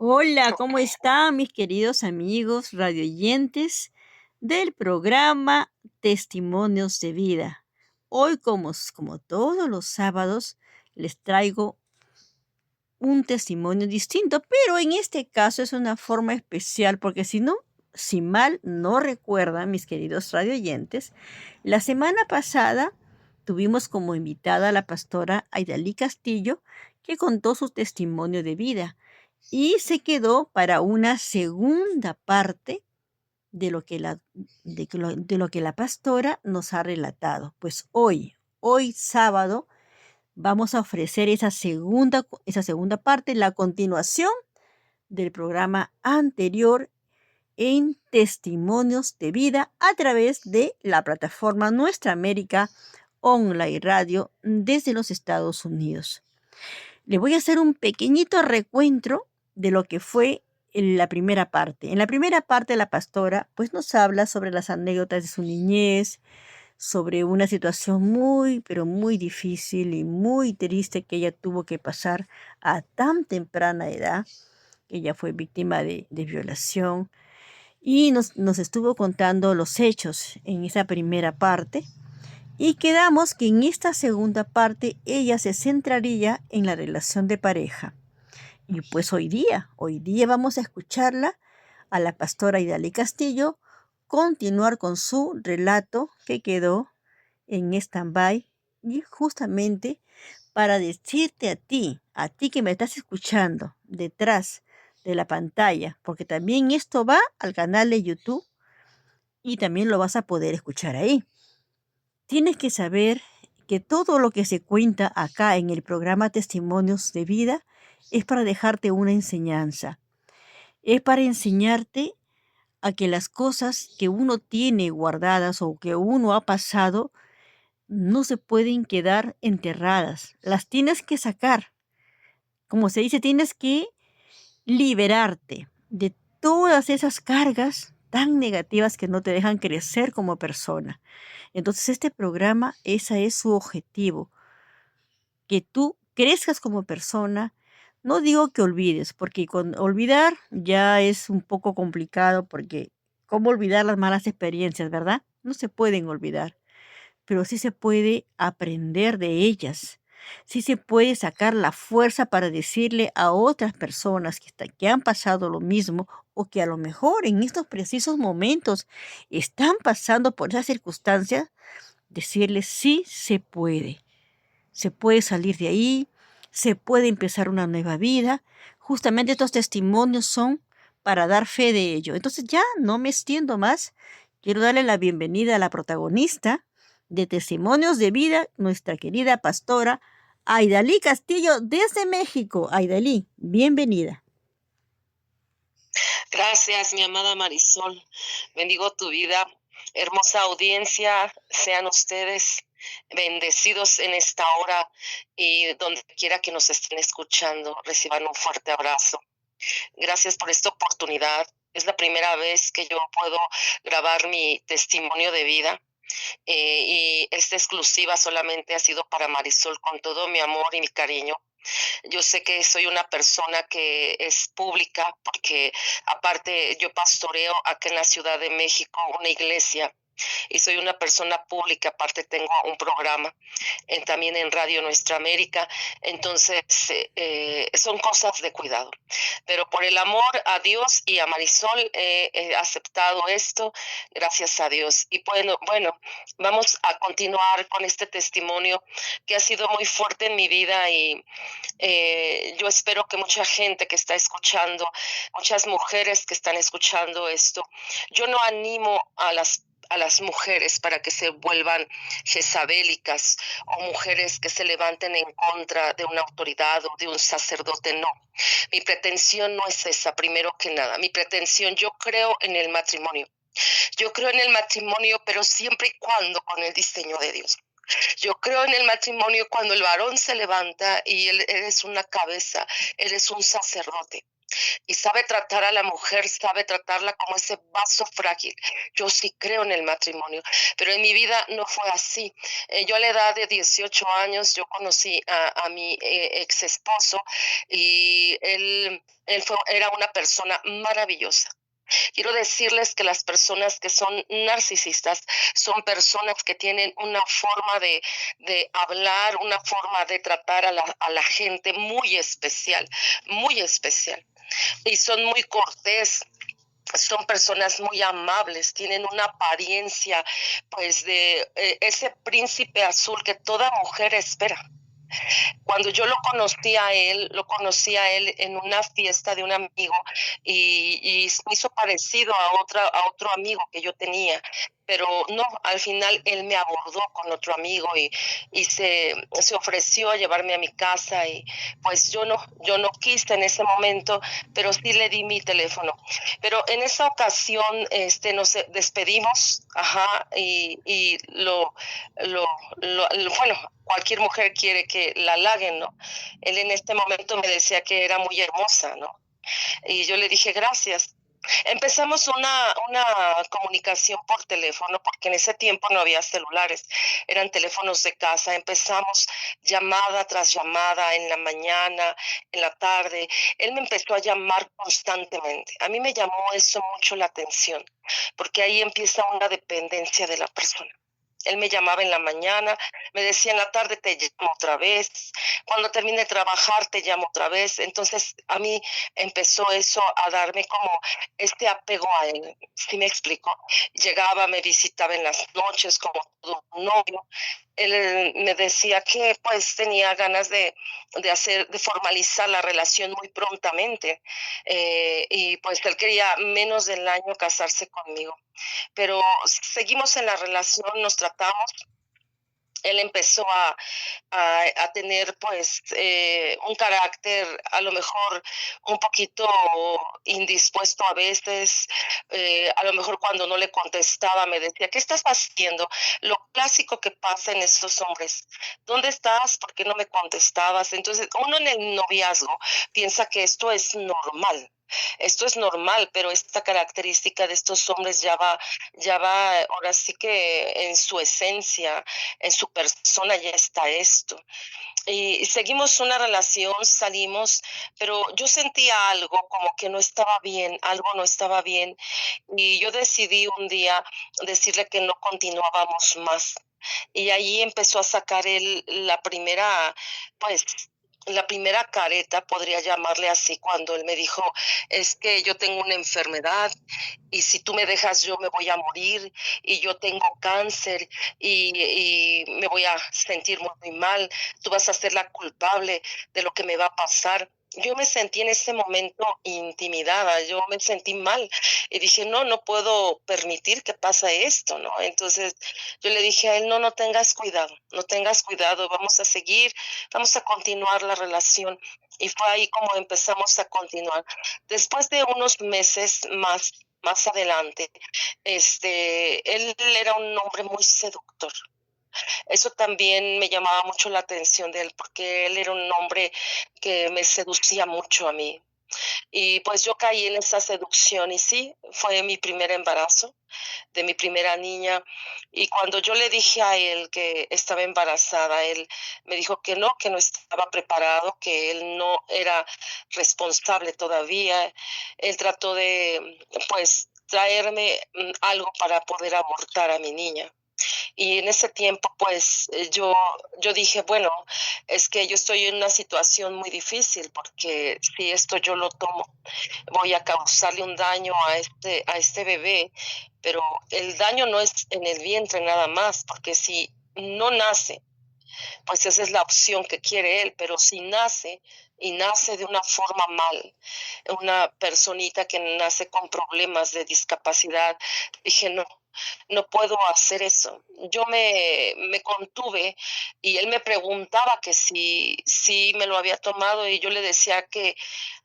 Hola, ¿cómo están mis queridos amigos radioyentes del programa Testimonios de Vida? Hoy, como todos los sábados, les traigo un testimonio distinto, pero en este caso es una forma especial porque si mal no recuerdan mis queridos radioyentes, la semana pasada tuvimos como invitada a la pastora Aidalí Castillo, que contó su testimonio de vida y se quedó para una segunda parte de lo que la pastora nos ha relatado. Pues hoy sábado, vamos a ofrecer esa segunda parte, la continuación del programa anterior en Testimonios de Vida a través de la plataforma Nuestra América Online Radio desde los Estados Unidos. Le voy a hacer un pequeñito recuento de lo que fue en la primera parte. En la primera parte, la pastora pues nos habla sobre las anécdotas de su niñez, sobre una situación muy, pero muy difícil y muy triste que ella tuvo que pasar a tan temprana edad. Ella fue víctima de violación y nos estuvo contando los hechos en esa primera parte. Y quedamos que en esta segunda parte ella se centraría en la relación de pareja. Y pues hoy día vamos a escucharla a la pastora Idalí Castillo continuar con su relato que quedó en stand-by y justamente para decirte a ti que me estás escuchando detrás de la pantalla, porque también esto va al canal de YouTube y también lo vas a poder escuchar ahí. Tienes que saber que todo lo que se cuenta acá en el programa Testimonios de Vida es para dejarte una enseñanza. Es para enseñarte a que las cosas que uno tiene guardadas o que uno ha pasado no se pueden quedar enterradas. Las tienes que sacar. Como se dice, tienes que liberarte de todas esas cargas tan negativas que no te dejan crecer como persona. Entonces, este programa, ese es su objetivo, que tú crezcas como persona. No digo que olvides, porque con olvidar ya es un poco complicado, porque ¿cómo olvidar las malas experiencias, verdad? No se pueden olvidar, pero sí se puede aprender de ellas. Sí se puede sacar la fuerza para decirle a otras personas que han pasado lo mismo o que a lo mejor en estos precisos momentos están pasando por esas circunstancias, decirles sí se puede salir de ahí, se puede empezar una nueva vida. Justamente estos testimonios son para dar fe de ello. Entonces ya no me extiendo más. Quiero darle la bienvenida a la protagonista de Testimonios de Vida, nuestra querida pastora Aidalí Castillo desde México. Aidalí, bienvenida. Gracias, mi amada Marisol. Bendigo tu vida. Hermosa audiencia, sean ustedes bendecidos en esta hora y donde quiera que nos estén escuchando, reciban un fuerte abrazo. Gracias por esta oportunidad. Es la primera vez que yo puedo grabar mi testimonio de vida. Y esta exclusiva solamente ha sido para Marisol con todo mi amor y mi cariño. Yo sé que soy una persona que es pública porque aparte yo pastoreo acá en la Ciudad de México una iglesia y soy una persona pública, aparte tengo un programa también en Radio Nuestra América, entonces son cosas de cuidado. Pero por el amor a Dios y a Marisol he aceptado esto, gracias a Dios. Y bueno, vamos a continuar con este testimonio que ha sido muy fuerte en mi vida y yo espero que mucha gente que está escuchando, muchas mujeres que están escuchando esto, yo no animo a las mujeres para que se vuelvan jezabélicas o mujeres que se levanten en contra de una autoridad o de un sacerdote, no. Mi pretensión no es esa, primero que nada. Mi pretensión, yo creo en el matrimonio. Yo creo en el matrimonio, pero siempre y cuando con el diseño de Dios. Yo creo en el matrimonio cuando el varón se levanta y él eres una cabeza, eres un sacerdote. y sabe tratar a la mujer, sabe tratarla como ese vaso frágil. Yo sí creo en el matrimonio, pero en mi vida no fue así. Yo a la edad de 18 años, yo conocí a mi ex esposo y era una persona maravillosa. Quiero decirles que las personas que son narcisistas son personas que tienen una forma de hablar, una forma de tratar a la gente muy especial, muy especial. Y son muy cortés, son personas muy amables, tienen una apariencia pues de ese príncipe azul que toda mujer espera. Cuando yo lo conocí a él en una fiesta de un amigo y se me hizo parecido a otro amigo que yo tenía, pero no, al final él me abordó con otro amigo y se ofreció a llevarme a mi casa y pues yo no quise en ese momento, pero sí le di mi teléfono. Pero en esa ocasión nos despedimos, ajá, y bueno, cualquier mujer quiere que la halaguen, ¿no? Él en este momento me decía que era muy hermosa, ¿no? Y yo le dije gracias. Empezamos una comunicación por teléfono, porque en ese tiempo no había celulares, eran teléfonos de casa. Empezamos llamada tras llamada en la mañana, en la tarde. Él me empezó a llamar constantemente. A mí me llamó eso mucho la atención, porque ahí empieza una dependencia de la persona. Él me llamaba en la mañana, me decía en la tarde te llamo otra vez, cuando termine de trabajar te llamo otra vez. Entonces a mí empezó eso a darme como este apego a él, ¿sí me explico? Llegaba, me visitaba en las noches como todo un novio. Él me decía que pues tenía ganas de formalizar la relación muy prontamente, y pues él quería menos del año casarse conmigo, pero seguimos en la relación, nos tratamos. Él empezó a tener pues un carácter a lo mejor un poquito indispuesto a veces, a lo mejor cuando no le contestaba me decía, ¿qué estás haciendo? Lo clásico que pasa en estos hombres, ¿dónde estás? ¿Por qué no me contestabas? Entonces uno en el noviazgo piensa que esto es normal, pero esta característica de estos hombres ya va, ahora sí que en su esencia, en su persona ya está esto. Y seguimos una relación, salimos, pero yo sentía algo como que no estaba bien, algo no estaba bien. Y yo decidí un día decirle que no continuábamos más. Y ahí empezó a sacar él pues, la primera careta, podría llamarle así, cuando él me dijo, es que yo tengo una enfermedad y si tú me dejas yo me voy a morir y yo tengo cáncer y me voy a sentir muy mal, tú vas a ser la culpable de lo que me va a pasar. Yo me sentí en ese momento intimidada, yo me sentí mal y dije, no, no puedo permitir que pase esto, ¿no? Entonces yo le dije a él, no, no tengas cuidado, no tengas cuidado, vamos a seguir, vamos a continuar la relación. Y fue ahí como empezamos a continuar. Después de unos meses más adelante, él era un hombre muy seductor. Eso también me llamaba mucho la atención de él, porque él era un hombre que me seducía mucho a mí. Y pues yo caí en esa seducción y sí, fue mi primer embarazo de mi primera niña. Y cuando yo le dije a él que estaba embarazada, él me dijo que no estaba preparado, que él no era responsable todavía. Él trató de, pues, traerme algo para poder abortar a mi niña. Y en ese tiempo, pues yo dije, bueno, es que yo estoy en una situación muy difícil porque si esto yo lo tomo, voy a causarle un daño a este bebé, pero el daño no es en el vientre nada más, porque si no nace, pues esa es la opción que quiere él, pero si nace y nace de una forma mal, una personita que nace con problemas de discapacidad, dije, no, no puedo hacer eso. Me contuve y él me preguntaba que si me lo había tomado y yo le decía que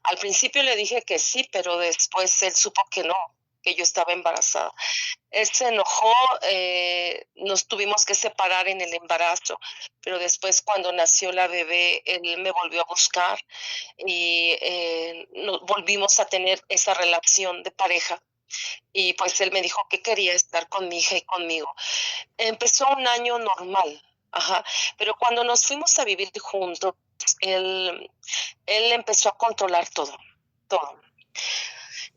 al principio le dije que sí, pero después él supo que no. que yo estaba embarazada. Él se enojó, nos tuvimos que separar en el embarazo, pero después cuando nació la bebé, él me volvió a buscar y volvimos a tener esa relación de pareja. Y pues él me dijo que quería estar con mi hija y conmigo. Empezó un año normal, ajá, pero cuando nos fuimos a vivir juntos, él, él empezó a controlar todo, todo.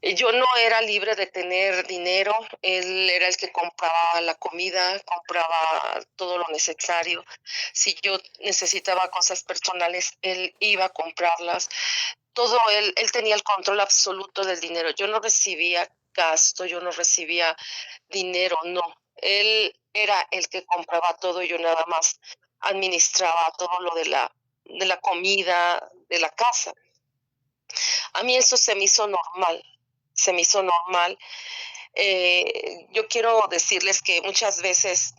Yo no era libre de tener dinero, él era el que compraba la comida, compraba todo lo necesario. Si yo necesitaba cosas personales, él iba a comprarlas. Todo él tenía el control absoluto del dinero. Yo no recibía gasto, yo no recibía dinero, no. Él era el que compraba todo, yo nada más administraba todo lo de la comida, de la casa. A mí eso se me hizo normal, se me hizo normal. Yo quiero decirles que muchas veces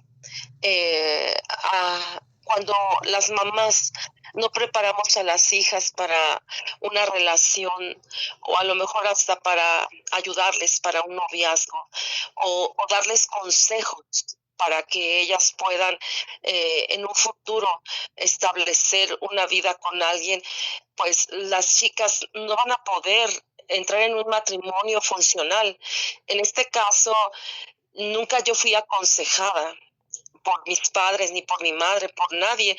cuando las mamás no preparamos a las hijas para una relación o a lo mejor hasta para ayudarles para un noviazgo o darles consejos para que ellas puedan en un futuro establecer una vida con alguien, pues las chicas no van a poder entrar en un matrimonio funcional. En este caso, nunca yo fui aconsejada por mis padres, ni por mi madre, por nadie.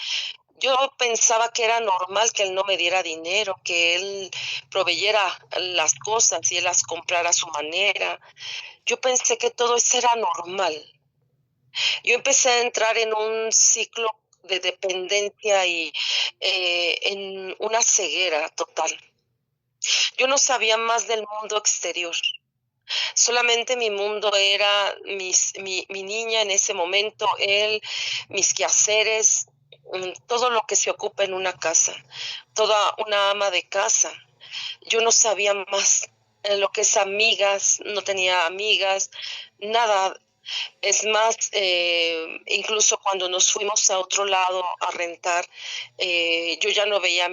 Yo pensaba que era normal que él no me diera dinero, que él proveyera las cosas y él las comprara a su manera. Yo pensé que todo eso era normal. Yo empecé a entrar en un ciclo de dependencia y en una ceguera total. Yo no sabía más del mundo exterior. Solamente mi mundo era mi niña en ese momento, él, mis quehaceres, todo lo que se ocupa en una casa, toda una ama de casa. Yo no sabía más lo que es amigas, no tenía amigas, nada. Es más, incluso cuando nos fuimos a otro lado a rentar, yo ya no veía a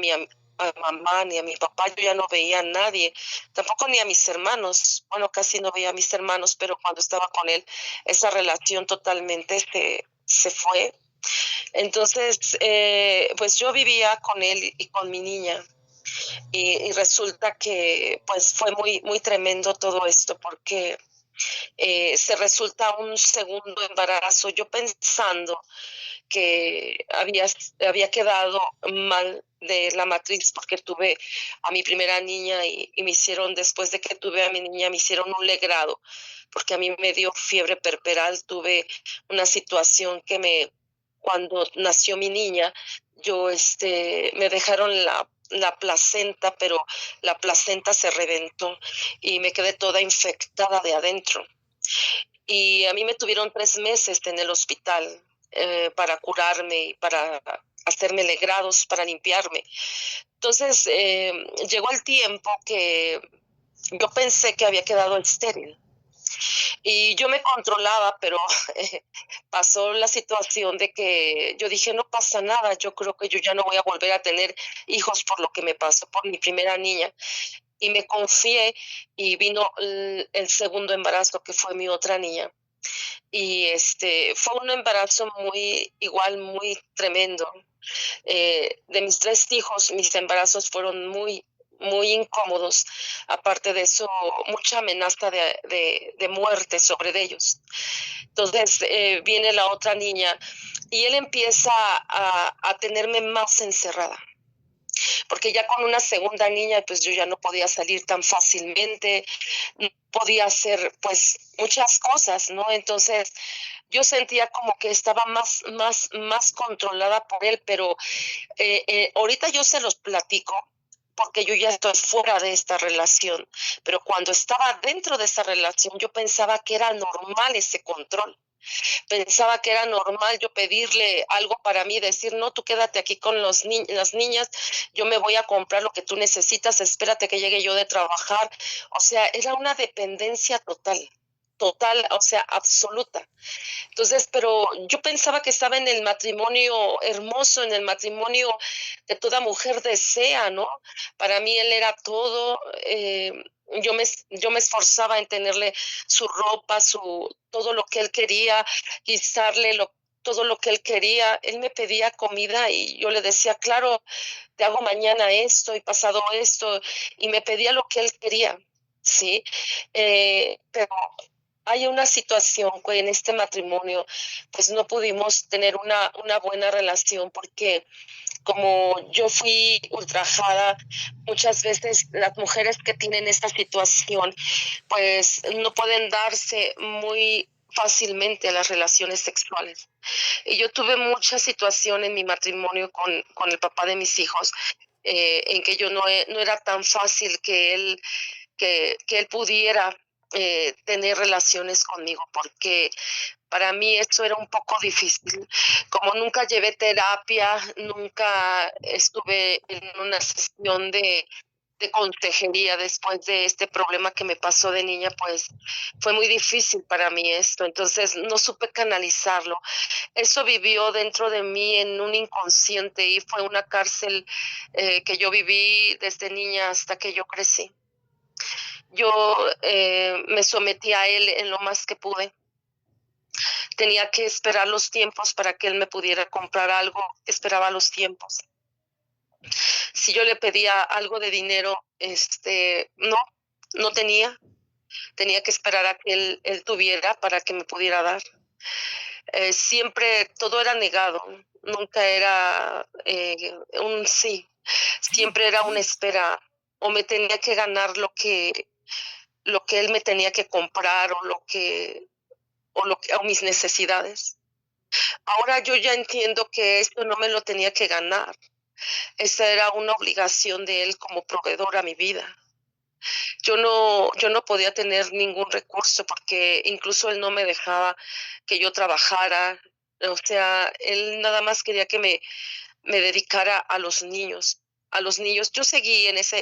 a mamá ni a mi papá, yo ya no veía a nadie, tampoco ni a mis hermanos. Bueno, casi no veía a mis hermanos, pero cuando estaba con él, esa relación totalmente se fue. Entonces, pues yo vivía con él y con mi niña. Y resulta que pues fue muy tremendo todo esto porque se resulta un segundo embarazo, yo pensando que había quedado mal de la matriz porque tuve a mi primera niña y me hicieron, después de que tuve a mi niña, me hicieron un legrado porque a mí me dio fiebre perperal, tuve una situación que cuando nació mi niña, yo me dejaron la placenta, pero la placenta se reventó y me quedé toda infectada de adentro. Y a mí me tuvieron 3 meses en el hospital para curarme y para hacerme legrados, para limpiarme. Entonces, llegó el tiempo que yo pensé que había quedado estéril. Y yo me controlaba, pero pasó la situación de que yo dije, no pasa nada, yo creo que yo ya no voy a volver a tener hijos por lo que me pasó por mi primera niña. Y me confié y vino el segundo embarazo, que fue mi otra niña. Y fue un embarazo igual, muy tremendo. De mis 3 hijos, mis embarazos fueron muy incómodos. Aparte de eso, mucha amenaza de muerte sobre ellos. Entonces viene la otra niña y él empieza a tenerme más encerrada porque ya con una segunda niña, pues yo ya no podía salir tan fácilmente, no podía hacer pues muchas cosas, ¿no? Entonces yo sentía como que estaba más controlada por él, pero ahorita yo se los platico porque yo ya estoy fuera de esta relación, pero cuando estaba dentro de esa relación yo pensaba que era normal ese control. Pensaba que era normal yo pedirle algo para mí, decir, no, tú quédate aquí con las niñas, yo me voy a comprar lo que tú necesitas, espérate que llegue yo de trabajar. O sea, era una dependencia total, o sea, absoluta. Entonces, pero yo pensaba que estaba en el matrimonio hermoso, en el matrimonio que toda mujer desea, ¿no? Para mí él era todo. yo me esforzaba en tenerle su ropa, todo lo que él quería, guisarle todo lo que él quería. Él me pedía comida y yo le decía, claro, te hago mañana esto y pasado esto, y me pedía lo que él quería, ¿sí? Pero hay una situación que en este matrimonio, pues no pudimos tener una buena relación porque como yo fui ultrajada, muchas veces las mujeres que tienen esta situación, pues no pueden darse muy fácilmente a las relaciones sexuales. Y yo tuve mucha situación en mi matrimonio con el papá de mis hijos, en que yo no era tan fácil que él pudiera tener relaciones conmigo, porque para mí esto era un poco difícil. Como nunca llevé terapia, nunca estuve en una sesión de consejería después de este problema que me pasó de niña, pues fue muy difícil para mí esto. Entonces no supe canalizarlo. Eso vivió dentro de mí en un inconsciente y fue una cárcel que yo viví desde niña hasta que yo crecí. Yo me sometí a él en lo más que pude. Tenía que esperar los tiempos para que él me pudiera comprar algo, esperaba los tiempos. Si yo le pedía algo de dinero, no tenía. Tenía que esperar a que él tuviera para que me pudiera dar. Siempre todo era negado, nunca era un sí, siempre era una espera, o me tenía que ganar lo que él me tenía que comprar o mis necesidades. Ahora yo ya entiendo que esto no me lo tenía que ganar. Esa era una obligación de él como proveedor a mi vida. Yo no podía tener ningún recurso porque incluso él no me dejaba que yo trabajara. O sea, él nada más quería que me dedicara a los niños. A los niños. Yo seguí en esta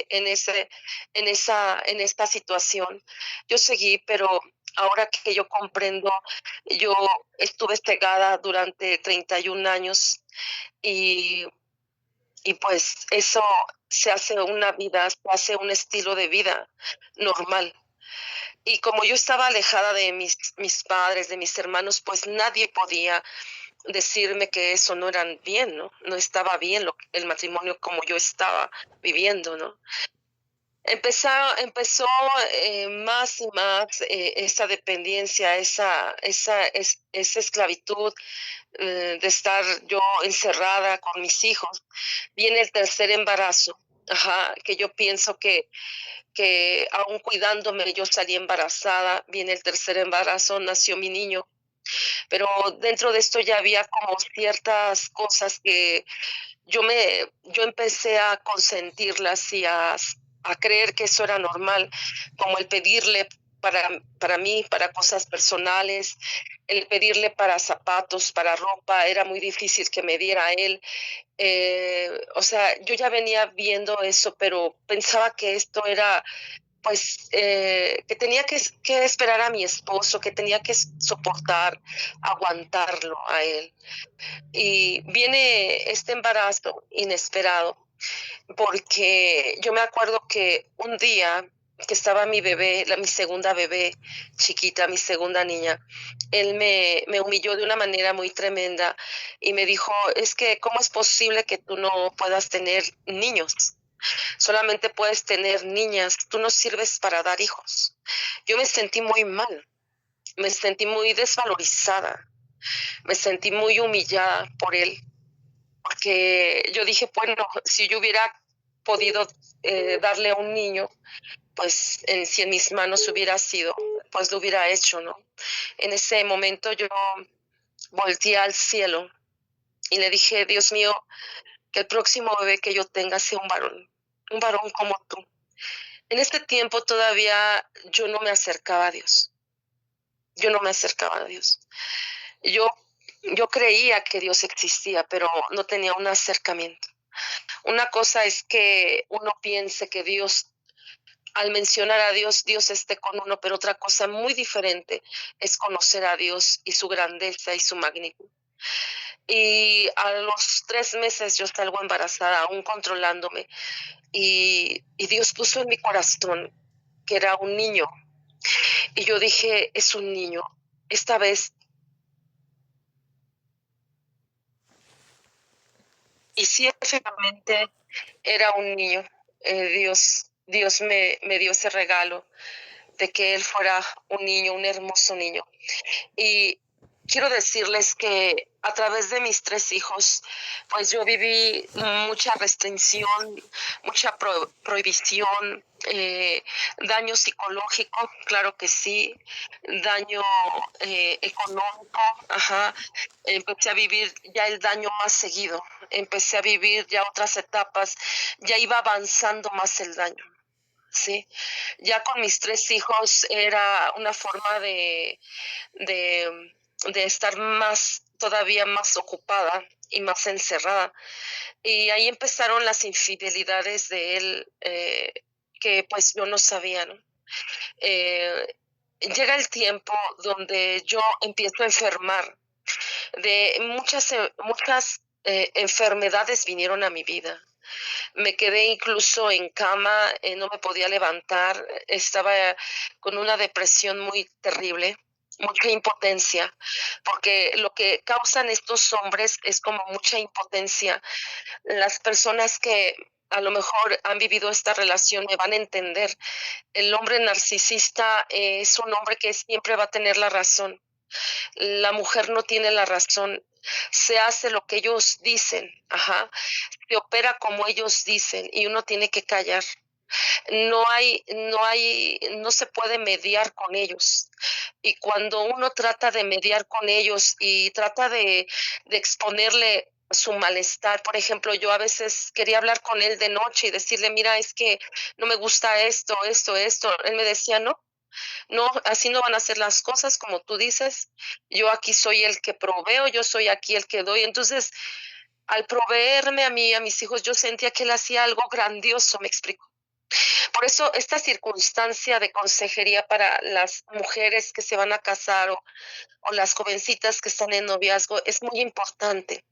situación. Yo seguí, pero ahora que yo comprendo, yo estuve cegada durante 31 años y, y pues eso se hace una vida, se hace un estilo de vida normal. Y como yo estaba alejada de mis padres, de mis hermanos, pues nadie podía decirme que eso no era bien, ¿no? No estaba bien el matrimonio como yo estaba viviendo, ¿no? Empezó más y más esa dependencia, esa esclavitud de estar yo encerrada con mis hijos. Viene el tercer embarazo, ajá, que yo pienso que aún cuidándome yo salí embarazada. Viene el tercer embarazo, nació mi niño, pero dentro de esto ya había como ciertas cosas que yo empecé a consentirlas y a creer que eso era normal, como el pedirle para mí, para cosas personales, el pedirle para zapatos, para ropa, era muy difícil que me diera él. O sea, yo ya venía viendo eso, pero pensaba que esto era pues que tenía que esperar a mi esposo, que tenía que soportar, aguantarlo a él. Y viene este embarazo inesperado, porque yo me acuerdo que un día que estaba mi bebé, mi segunda bebé chiquita, mi segunda niña, él me humilló de una manera muy tremenda y me dijo, es que, ¿cómo es posible que tú no puedas tener niños? Solamente puedes tener niñas, tú no sirves para dar hijos. Yo me sentí muy mal, me sentí muy desvalorizada, me sentí muy humillada por él, porque yo dije, bueno, si yo hubiera podido darle a un niño, pues si en mis manos hubiera sido, pues lo hubiera hecho, ¿no? En ese momento yo volteé al cielo y le dije, Dios mío, que el próximo bebé que yo tenga sea un varón como tú. En este tiempo todavía yo no me acercaba a Dios. Yo no me acercaba a Dios. Yo, yo creía que Dios existía, pero no tenía un acercamiento. Una cosa es que uno piense que Dios, al mencionar a Dios, Dios esté con uno, pero otra cosa muy diferente es conocer a Dios y su grandeza y su magnitud. Y a los 3 meses yo salgo embarazada, aún controlándome, y Dios puso en mi corazón que era un niño. Y yo dije, es un niño. Esta vez, y sí, efectivamente, era un niño. Dios me dio ese regalo de que él fuera un niño, un hermoso niño. Y quiero decirles que a través de mis 3 hijos, pues yo viví mucha restricción, mucha prohibición, daño psicológico, claro que sí, daño económico, ajá. Empecé a vivir ya el daño más seguido, empecé a vivir ya otras etapas, ya iba avanzando más el daño. Sí, ya con mis 3 hijos era una forma de, de estar más, todavía más ocupada y más encerrada. Y ahí empezaron las infidelidades de él, que pues yo no sabía, ¿no? Llega el tiempo donde yo empiezo a enfermar de muchas enfermedades vinieron a mi vida. Me quedé incluso en cama, no me podía levantar, estaba con una depresión muy terrible, mucha impotencia, porque lo que causan estos hombres es como mucha impotencia. Las personas que a lo mejor han vivido esta relación me van a entender. El hombre narcisista es un hombre que siempre va a tener la razón. La mujer no tiene la razón. Se hace lo que ellos dicen, ajá, se opera como ellos dicen y uno tiene que callar. No se puede mediar con ellos. Y cuando uno trata de mediar con ellos y trata de exponerle su malestar, por ejemplo, yo a veces quería hablar con él de noche y decirle, mira, es que no me gusta esto. Él me decía, no, no, así no van a ser las cosas como tú dices. Yo aquí soy el que proveo, yo soy aquí el que doy. Entonces, al proveerme a mí, a mis hijos, yo sentía que él hacía algo grandioso, me explico. Por eso esta circunstancia de consejería para las mujeres que se van a casar o las jovencitas que están en noviazgo es muy importante.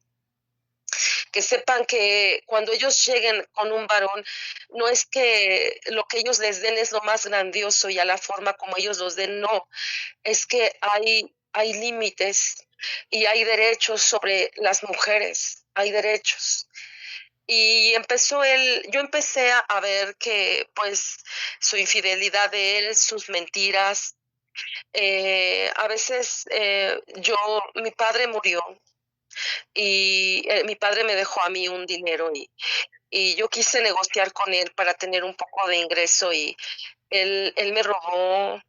Que sepan que cuando ellos lleguen con un varón, no es que lo que ellos les den es lo más grandioso y a la forma como ellos los den, no, es que hay límites y hay derechos sobre las mujeres, hay derechos. Y yo empecé a ver que pues su infidelidad de él, sus mentiras, a veces mi padre murió y mi padre me dejó a mí un dinero y yo quise negociar con él para tener un poco de ingreso y él me robó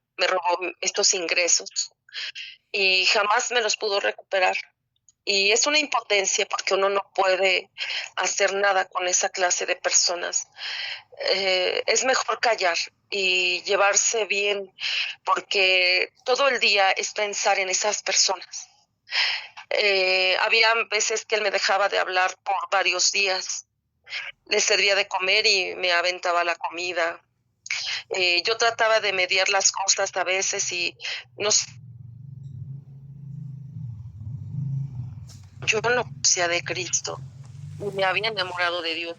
estos ingresos y jamás me los pudo recuperar. Y es una impotencia porque uno no puede hacer nada con esa clase de personas. Es mejor callar y llevarse bien porque todo el día es pensar en esas personas. Había veces que él me dejaba de hablar por varios días. Le servía de comer y me aventaba la comida. Yo trataba de mediar las cosas a veces y no sé, yo no conocía de Cristo y me había enamorado de Dios.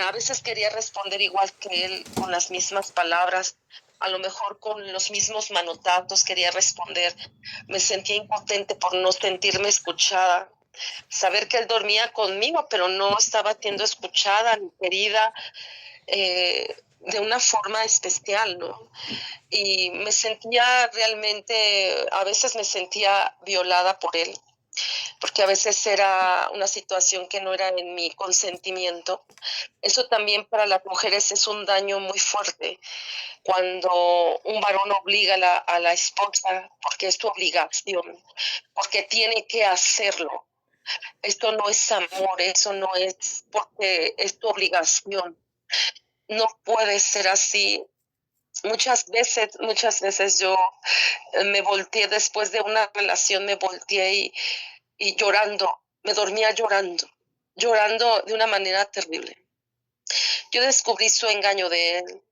A veces quería responder igual que él, con las mismas palabras, a lo mejor con los mismos manotazos quería responder. Me sentía impotente por no sentirme escuchada. Saber que él dormía conmigo, pero no estaba siendo escuchada ni querida de una forma especial, ¿no? Y me sentía realmente, a veces me sentía violada por él, porque a veces era una situación que no era en mi consentimiento. Eso también para las mujeres es un daño muy fuerte, cuando un varón obliga a la esposa, porque es tu obligación, porque tiene que hacerlo. Esto no es amor, eso no es porque es tu obligación. No puede ser así. Muchas veces yo me volteé después de una relación, me volteé y llorando, me dormía llorando de una manera terrible. Yo descubrí su engaño de él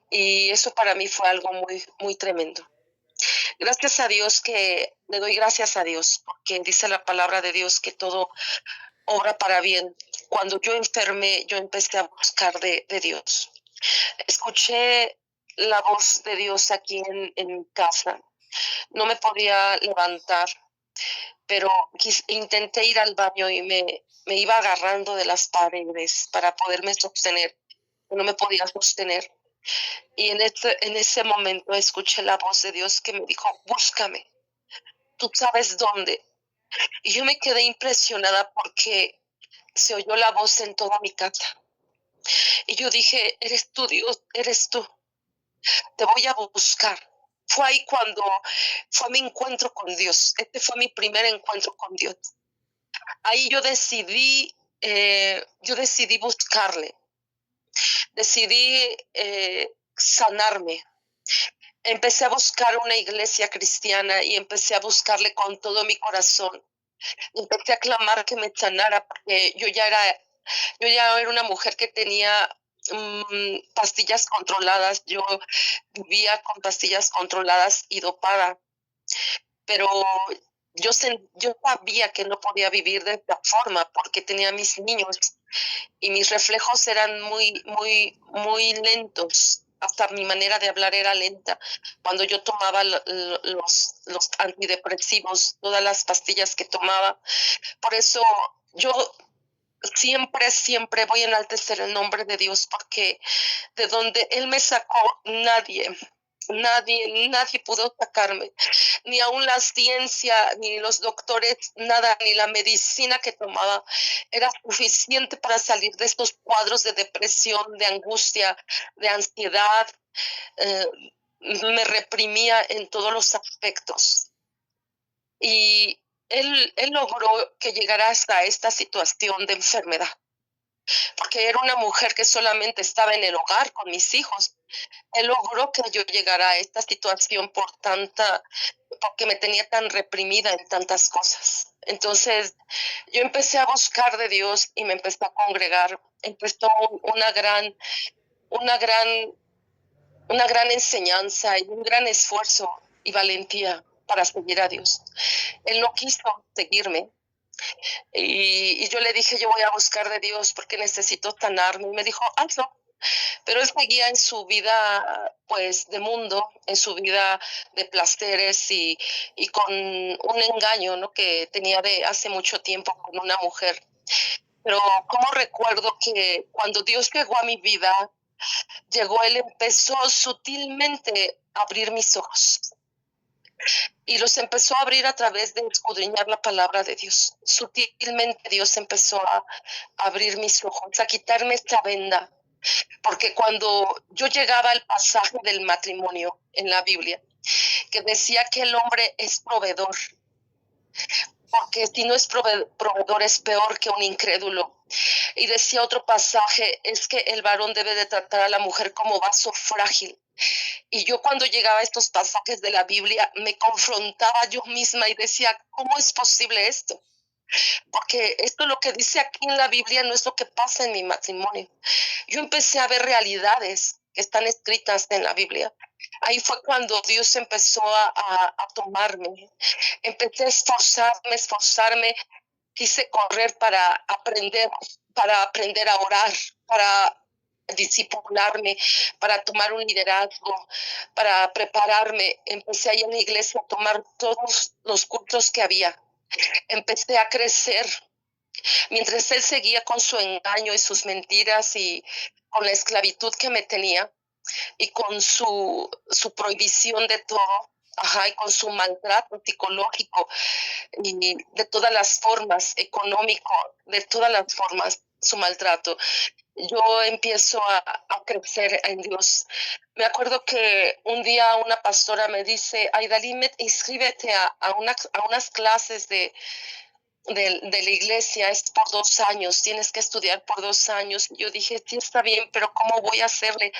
y eso para mí fue algo muy, muy tremendo. Le doy gracias a Dios, porque dice la palabra de Dios que todo obra para bien. Cuando yo enfermé, yo empecé a buscar de Dios. Escuché la voz de Dios aquí en mi casa. No me podía levantar, pero intenté ir al baño y me iba agarrando de las paredes para poderme sostener. No me podía sostener. Y en ese momento escuché la voz de Dios que me dijo, búscame, tú sabes dónde. Y yo me quedé impresionada porque se oyó la voz en toda mi casa. Y yo dije, eres tú, Dios, eres tú. Te voy a buscar. Fue ahí cuando fue mi encuentro con Dios. Este fue mi primer encuentro con Dios. Ahí yo decidí buscarle. Decidí sanarme. Empecé a buscar una iglesia cristiana y empecé a buscarle con todo mi corazón. Empecé a clamar que me sanara porque yo ya era una mujer que tenía pastillas controladas. Yo vivía con pastillas controladas y dopada, pero yo sabía que no podía vivir de esta forma porque tenía mis niños y mis reflejos eran muy lentos. Hasta mi manera de hablar era lenta. Cuando yo tomaba los antidepresivos, todas las pastillas que tomaba. Por eso yo siempre voy a enaltecer el nombre de Dios, porque de donde Él me sacó, nadie pudo sacarme, ni aun la ciencia, ni los doctores, nada, ni la medicina que tomaba era suficiente para salir de estos cuadros de depresión, de angustia, de ansiedad. eh, Me reprimía en todos los aspectos. Y él logró que llegara hasta esta situación de enfermedad, porque era una mujer que solamente estaba en el hogar con mis hijos. Él logró que yo llegara a esta situación porque me tenía tan reprimida en tantas cosas. Entonces yo empecé a buscar de Dios y me empecé a congregar. Empezó una gran, una gran enseñanza y un gran esfuerzo y valentía para seguir a Dios. Él no quiso seguirme. Y yo le dije, yo voy a buscar de Dios porque necesito sanarme. Y me dijo, hazlo. Pero él seguía en su vida, pues, de mundo, en su vida de placeres y con un engaño, ¿no?, que tenía de hace mucho tiempo con una mujer. Pero como recuerdo que cuando Dios llegó a mi vida, él empezó sutilmente a abrir mis ojos. Y los empezó a abrir a través de escudriñar la palabra de Dios. Sutilmente Dios empezó a abrir mis ojos, a quitarme esta venda. Porque cuando yo llegaba al pasaje del matrimonio en la Biblia, que decía que el hombre es proveedor, porque si no es proveedor es peor que un incrédulo. Y decía otro pasaje, es que el varón debe de tratar a la mujer como vaso frágil. Y yo cuando llegaba a estos pasajes de la Biblia me confrontaba yo misma y decía, ¿cómo es posible esto? Porque esto lo que dice aquí en la Biblia no es lo que pasa en mi matrimonio. Yo empecé a ver realidades que están escritas en la Biblia. Ahí fue cuando Dios empezó a tomarme. Empecé a esforzarme. Quise correr para aprender a orar, para discipularme, para tomar un liderazgo, para prepararme. Empecé ahí en la iglesia a tomar todos los cursos que había. Empecé a crecer mientras él seguía con su engaño y sus mentiras y con la esclavitud que me tenía y con su prohibición de todo. Y con su maltrato psicológico y de todas las formas, económico, de todas las formas, su maltrato. Yo empiezo a crecer en Dios. Me acuerdo que un día una pastora me dice, Aidalí, inscríbete a unas clases de la iglesia, es por 2 años, tienes que estudiar por 2 años. Yo dije, sí, está bien, pero ¿cómo voy a hacerle?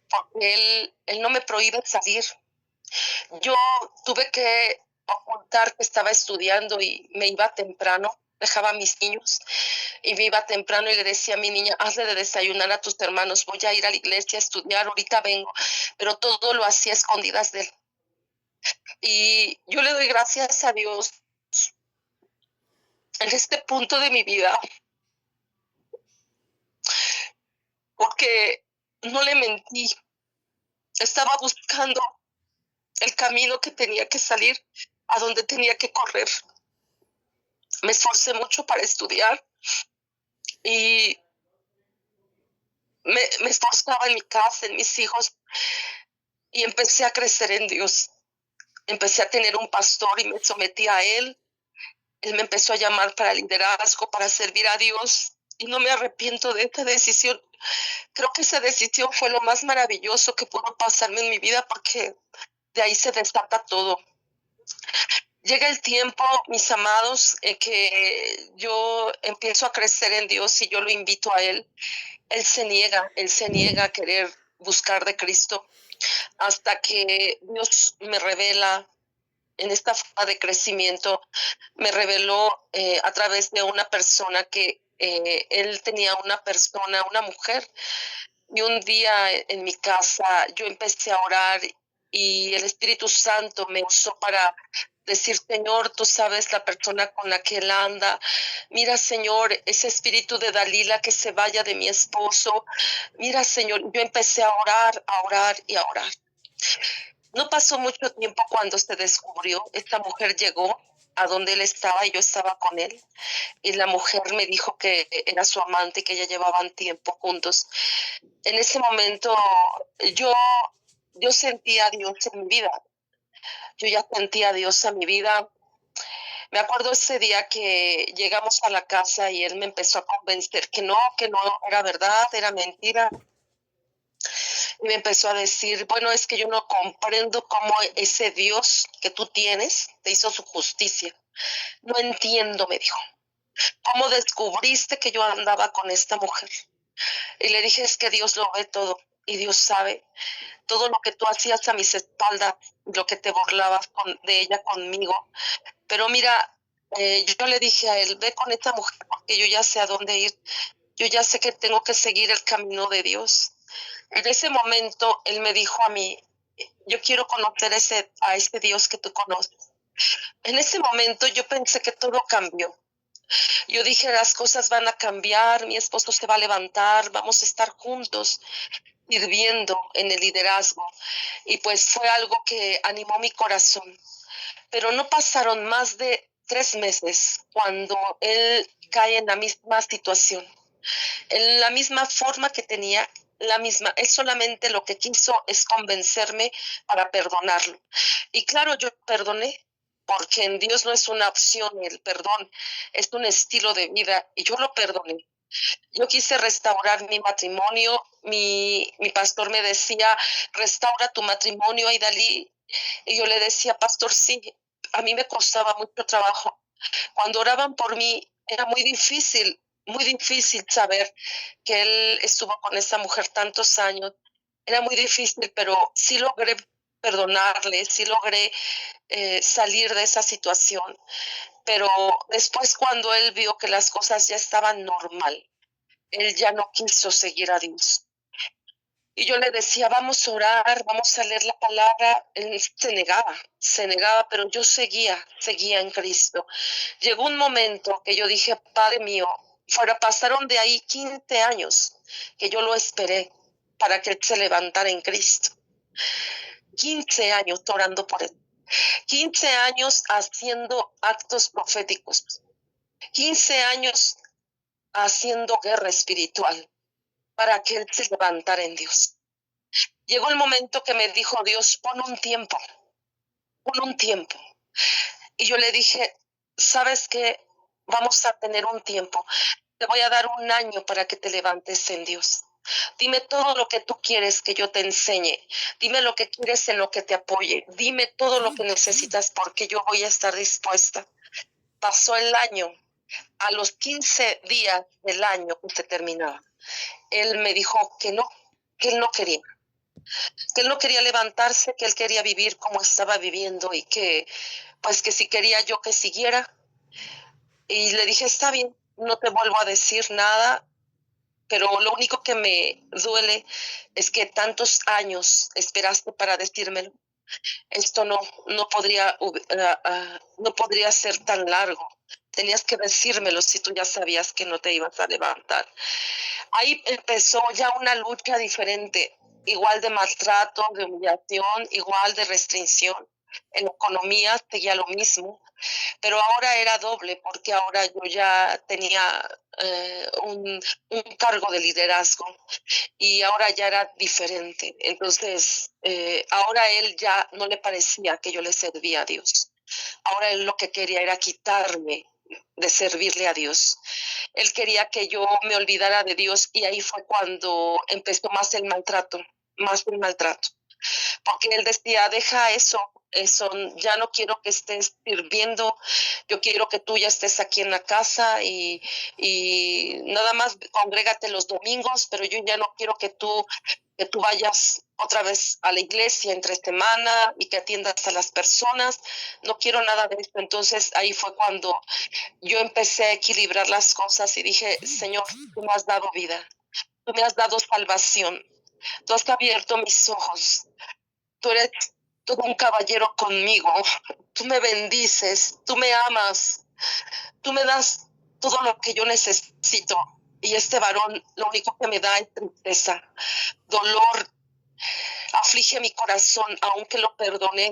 Porque él no me prohíbe salir. Yo tuve que ocultar que estaba estudiando y me iba temprano, dejaba a mis niños y me iba temprano y le decía a mi niña, hazle de desayunar a tus hermanos, voy a ir a la iglesia a estudiar, ahorita vengo, pero todo lo hacía a escondidas de él. Y yo le doy gracias a Dios en este punto de mi vida, porque no le mentí, Estaba buscando el camino que tenía que salir, a donde tenía que correr. Me esforcé mucho para estudiar y me esforzaba en mi casa, en mis hijos, y empecé a crecer en Dios. Empecé a tener un pastor y me sometí a él. Él me empezó a llamar para liderazgo, para servir a Dios. Y no me arrepiento de esta decisión. Creo que esa decisión fue lo más maravilloso que pudo pasarme en mi vida, porque de ahí se desata todo. Llega el tiempo, mis amados, que yo empiezo a crecer en Dios y yo lo invito a Él. Él se niega a querer buscar de Cristo hasta que Dios me revela en esta forma de crecimiento, me reveló a través de una persona que él tenía una mujer, y un día en mi casa yo empecé a orar y el Espíritu Santo me usó para decir: Señor, tú sabes la persona con la que él anda. Mira, Señor, ese espíritu de Dalila que se vaya de mi esposo. Mira, Señor, yo empecé a orar, a orar y a orar. No pasó mucho tiempo cuando se descubrió. Esta mujer llegó a donde él estaba y yo estaba con él. Y la mujer me dijo que era su amante y que ya llevaban tiempo juntos. En ese momento yo, yo sentía a Dios en mi vida. Yo ya sentía a Dios en mi vida. Me acuerdo ese día que llegamos a la casa y él me empezó a convencer que no era verdad, era mentira. Y me empezó a decir: bueno, es que yo no comprendo cómo ese Dios que tú tienes te hizo su justicia. No entiendo, me dijo. ¿Cómo descubriste que yo andaba con esta mujer? Y le dije: es que Dios lo ve todo y Dios sabe todo lo que tú hacías a mis espaldas, lo que te burlabas de ella conmigo. Pero mira, yo le dije a él: ve con esta mujer porque yo ya sé a dónde ir. Yo ya sé que tengo que seguir el camino de Dios. En ese momento él me dijo a mí: yo quiero conocer a ese Dios que tú conoces. En ese momento yo pensé que todo cambió. Yo dije: las cosas van a cambiar, mi esposo se va a levantar, vamos a estar juntos sirviendo en el liderazgo. Y pues fue algo que animó mi corazón. Pero no pasaron más de 3 meses cuando él cae en la misma situación, en la misma forma que tenía, la misma. Él solamente lo que quiso es convencerme para perdonarlo. Y claro, yo perdoné, porque en Dios no es una opción el perdón, es un estilo de vida, y yo lo perdoné. Yo quise restaurar mi matrimonio. Mi pastor me decía: restaura tu matrimonio, Aidalí. Y yo le decía: pastor, sí. A mí me costaba mucho trabajo. Cuando oraban por mí, era muy difícil saber que él estuvo con esa mujer tantos años. Era muy difícil, pero sí logré perdonarle, sí logré salir de esa situación. Pero después, cuando él vio que las cosas ya estaban normal, él ya no quiso seguir a Dios. Y yo le decía: vamos a orar, vamos a leer la palabra. Él se negaba, pero yo seguía en Cristo. Llegó un momento que yo dije: Padre mío, pasaron de ahí 15 años que yo lo esperé para que él se levantara en Cristo. 15 años orando por él. 15 años haciendo actos proféticos. 15 años haciendo guerra espiritual para que él se levantara en Dios. Llegó el momento que me dijo Dios: pon un tiempo. Y yo le dije: ¿sabes qué? Vamos a tener un tiempo. Te voy a dar 1 año para que te levantes en Dios. Dime todo lo que tú quieres que yo te enseñe. Dime lo que quieres en lo que te apoye. Dime todo lo que necesitas, porque yo voy a estar dispuesta. Pasó el año. A los 15 días del año que se terminaba, él me dijo que no, que él no quería. Que él no quería levantarse, que él quería vivir como estaba viviendo, y que pues que si quería yo que siguiera. Y le dije: está bien, no te vuelvo a decir nada, pero lo único que me duele es que tantos años esperaste para decírmelo. Esto no podría ser tan largo. Tenías que decírmelo si tú ya sabías que no te ibas a levantar. Ahí empezó ya una lucha diferente. igual de maltrato, de humillación, igual de restricción. En economía seguía lo mismo, pero ahora era doble porque ahora yo ya tenía un cargo de liderazgo y ahora ya era diferente. Entonces, ahora él ya no le parecía que yo le servía a Dios. Ahora él lo que quería era quitarme de servirle a Dios. Él quería que yo me olvidara de Dios y ahí fue cuando empezó más el maltrato, porque él decía, deja eso, ya no quiero que estés sirviendo, yo quiero que tú ya estés aquí en la casa y nada más congrégate los domingos, pero yo ya no quiero que tú vayas otra vez a la iglesia entre semana y que atiendas a las personas, no quiero nada de esto. Entonces ahí fue cuando yo empecé a equilibrar las cosas y dije, Señor, tú me has dado vida, tú me has dado salvación, tú has abierto mis ojos, tú eres todo un caballero conmigo, tú me bendices, tú me amas, tú me das todo lo que yo necesito. Y este varón lo único que me da es tristeza, dolor, aflige mi corazón, aunque lo perdoné,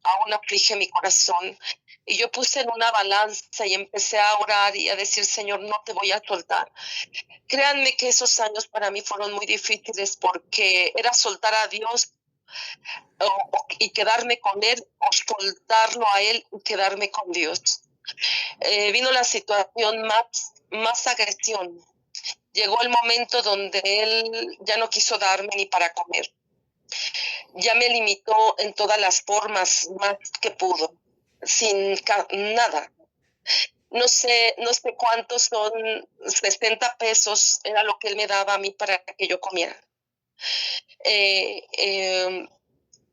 aún aflige mi corazón. Y yo puse en una balanza y empecé a orar y a decir, Señor, no te voy a soltar. Créanme que esos años para mí fueron muy difíciles porque era soltar a Dios y quedarme con Él o soltarlo a Él y quedarme con Dios. Vino la situación más agresión. Llegó el momento donde Él ya no quiso darme ni para comer. Ya me limitó en todas las formas más que pudo, sin nada. No sé cuántos son, 60 pesos era lo que él me daba a mí para que yo comiera.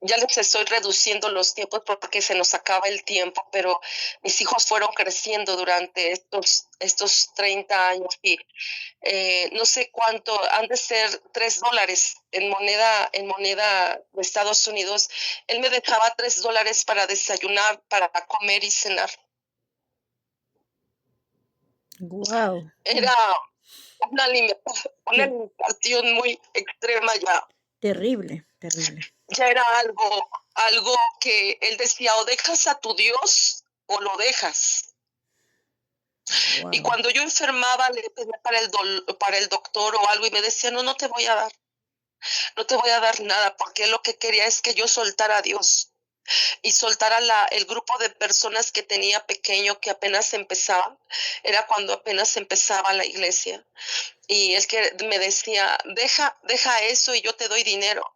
Ya les estoy reduciendo los tiempos porque se nos acaba el tiempo, pero mis hijos fueron creciendo durante estos 30 años y no sé cuánto, han de ser $3 en moneda de Estados Unidos. Él me dejaba $3 para desayunar, para comer y cenar. Wow. Era una limitación muy extrema ya. Terrible, terrible. Ya era algo que él decía, o dejas a tu Dios o lo dejas. Y Wow. cuando yo enfermaba, le pedía para el doctor o algo y me decía, no te voy a dar. No te voy a dar nada, porque él lo que quería es que yo soltara a Dios y soltara el grupo de personas que tenía pequeño, que apenas empezaba. Era cuando apenas empezaba la iglesia. Y él que me decía, deja eso y yo te doy dinero.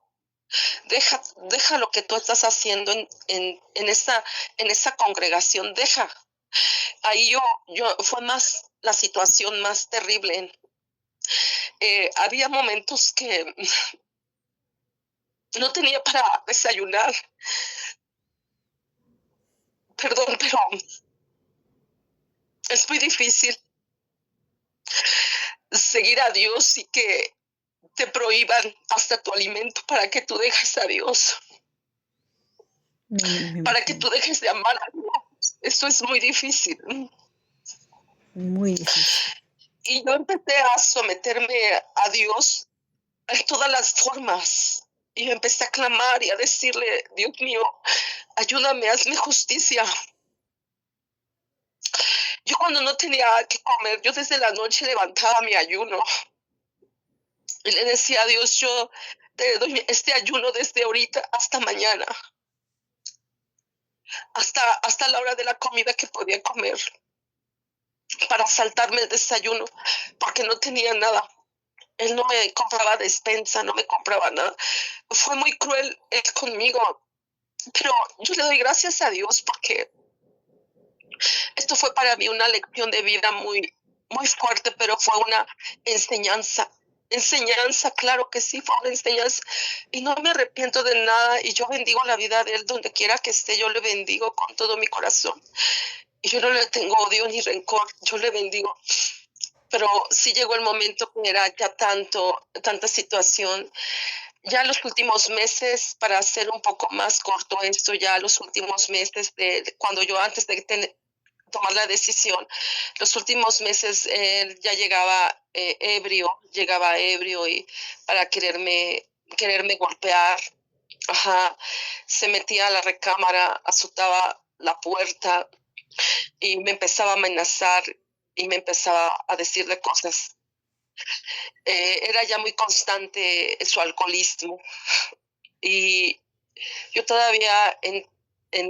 Deja lo que tú estás haciendo en esa congregación, deja. Ahí yo fue más la situación más terrible. Había momentos que no tenía para desayunar. Perdón, pero es muy difícil seguir a Dios y que te prohíban hasta tu alimento para que tú dejes a Dios, para que tú dejes de amar a Dios. Eso es muy difícil. Muy difícil. Y yo empecé a someterme a Dios en todas las formas. Y empecé a clamar y a decirle, Dios mío, ayúdame, hazme justicia. Yo cuando no tenía que comer, yo desde la noche levantaba mi ayuno. Y le decía a Dios, yo te doy este ayuno desde ahorita hasta mañana. Hasta la hora de la comida que podía comer. Para saltarme el desayuno. Porque no tenía nada. Él no me compraba despensa, no me compraba nada. Fue muy cruel él conmigo. Pero yo le doy gracias a Dios porque esto fue para mí una lección de vida muy, muy fuerte, pero fue una enseñanza. Enseñanza, claro que sí, fue una enseñanza. Y no me arrepiento de nada. Y yo bendigo la vida de él donde quiera que esté. Yo le bendigo con todo mi corazón. Y yo no le tengo odio ni rencor. Yo le bendigo. Pero sí llegó el momento que era ya tanta situación. Ya los últimos meses, para hacer un poco más corto esto, ya los últimos meses de cuando yo antes de tomar la decisión, los últimos meses él ya llegaba ebrio y para quererme quererme golpear. Ajá. Se metía a la recámara, azotaba la puerta y me empezaba a amenazar y me empezaba a decirle cosas. Era ya muy constante su alcoholismo y yo todavía